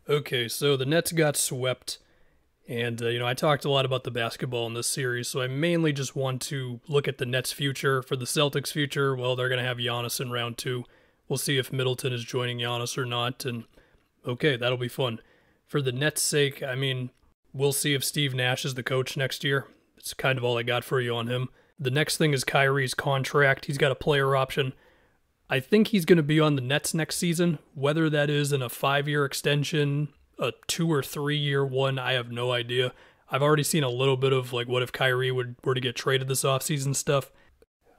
Okay, so the Nets got swept, and I talked a lot about the basketball in this series, so I mainly just want to look at the Nets' future. For the Celtics' future, well, they're going to have Giannis in round two. We'll see if Middleton is joining Giannis or not, and okay, that'll be fun. For the Nets' sake, we'll see if Steve Nash is the coach next year. It's kind of all I got for you on him. The next thing is Kyrie's contract. He's got a player option. I think he's going to be on the Nets next season. Whether that is in a 5-year extension, a 2 or 3-year one, I have no idea. I've already seen a little bit of what if Kyrie were to get traded this offseason stuff.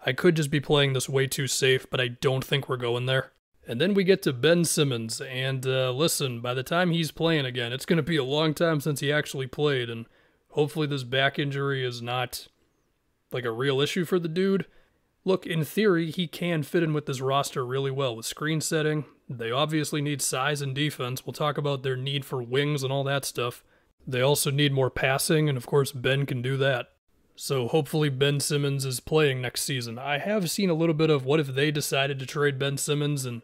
I could just be playing this way too safe, but I don't think we're going there. And then we get to Ben Simmons, and listen, by the time he's playing again, it's going to be a long time since he actually played, and hopefully this back injury is not a real issue for the dude. Look, in theory, he can fit in with this roster really well with screen setting. They obviously need size and defense. We'll talk about their need for wings and all that stuff. They also need more passing, and of course Ben can do that. So hopefully Ben Simmons is playing next season. I have seen a little bit of what if they decided to trade Ben Simmons, and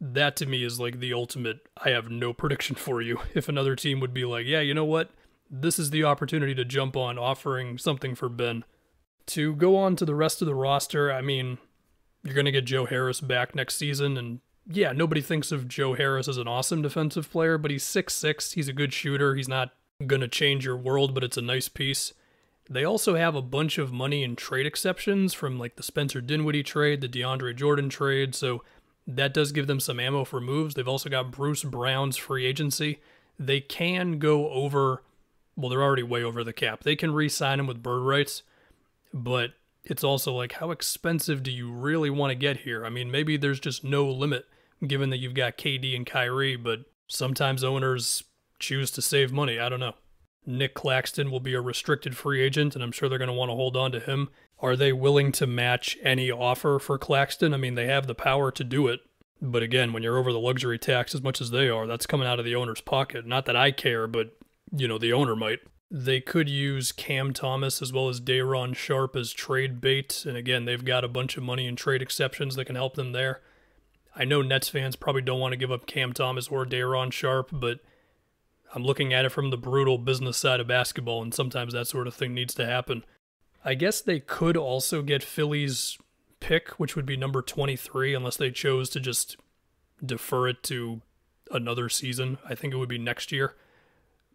that to me is the ultimate, I have no prediction for you. If another team would be like, yeah, you know what? This is the opportunity to jump on offering something for Ben. To go on to the rest of the roster, you're going to get Joe Harris back next season, and yeah, nobody thinks of Joe Harris as an awesome defensive player, but he's 6'6", he's a good shooter, he's not going to change your world, but it's a nice piece. They also have a bunch of money in trade exceptions from the Spencer Dinwiddie trade, the DeAndre Jordan trade, so that does give them some ammo for moves. They've also got Bruce Brown's free agency. They can go over, well, they're already way over the cap. They can re-sign him with bird rights. But it's also how expensive do you really want to get here? Maybe there's just no limit given that you've got KD and Kyrie, but sometimes owners choose to save money. I don't know. Nick Claxton will be a restricted free agent, and I'm sure they're going to want to hold on to him. Are they willing to match any offer for Claxton? They have the power to do it. But again, when you're over the luxury tax as much as they are, that's coming out of the owner's pocket. Not that I care, but, the owner might. They could use Cam Thomas as well as Day'Ron Sharpe as trade bait, and again, they've got a bunch of money in trade exceptions that can help them there. I know Nets fans probably don't want to give up Cam Thomas or Day'Ron Sharpe, but I'm looking at it from the brutal business side of basketball, and sometimes that sort of thing needs to happen. I guess they could also get Philly's pick, which would be number 23, unless they chose to just defer it to another season. I think it would be next year.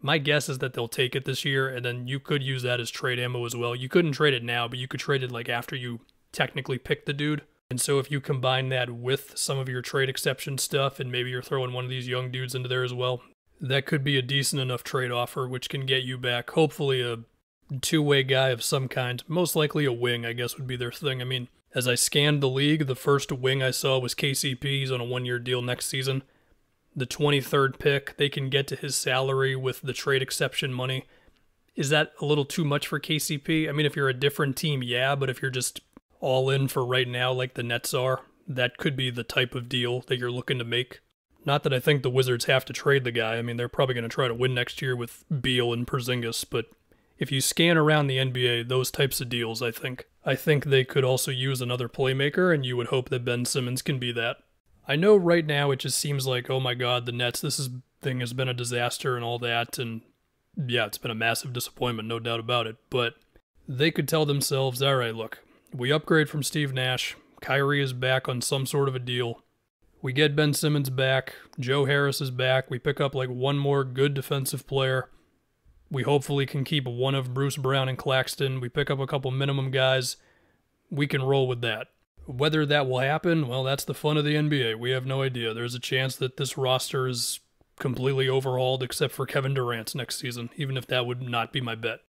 My guess is that they'll take it this year, and then you could use that as trade ammo as well. You couldn't trade it now, but you could trade it after you technically pick the dude. And so if you combine that with some of your trade exception stuff, and maybe you're throwing one of these young dudes into there as well, that could be a decent enough trade offer, which can get you back, hopefully, a two-way guy of some kind. Most likely a wing, I guess, would be their thing. As I scanned the league, the first wing I saw was KCP. He's on a 1-year deal next season. The 23rd pick, they can get to his salary with the trade exception money. Is that a little too much for KCP? If you're a different team, yeah, but if you're just all in for right now like the Nets are, that could be the type of deal that you're looking to make. Not that I think the Wizards have to trade the guy. They're probably going to try to win next year with Beal and Porzingis, but if you scan around the NBA, those types of deals, I think they could also use another playmaker, and you would hope that Ben Simmons can be that. I know right now it just seems like, oh my god, the Nets, thing has been a disaster and all that, and yeah, it's been a massive disappointment, no doubt about it, but they could tell themselves, all right, look, we upgrade from Steve Nash, Kyrie is back on some sort of a deal, we get Ben Simmons back, Joe Harris is back, we pick up one more good defensive player, we hopefully can keep one of Bruce Brown and Claxton, we pick up a couple minimum guys, we can roll with that. Whether that will happen, well, that's the fun of the NBA. We have no idea. There's a chance that this roster is completely overhauled except for Kevin Durant next season, even if that would not be my bet.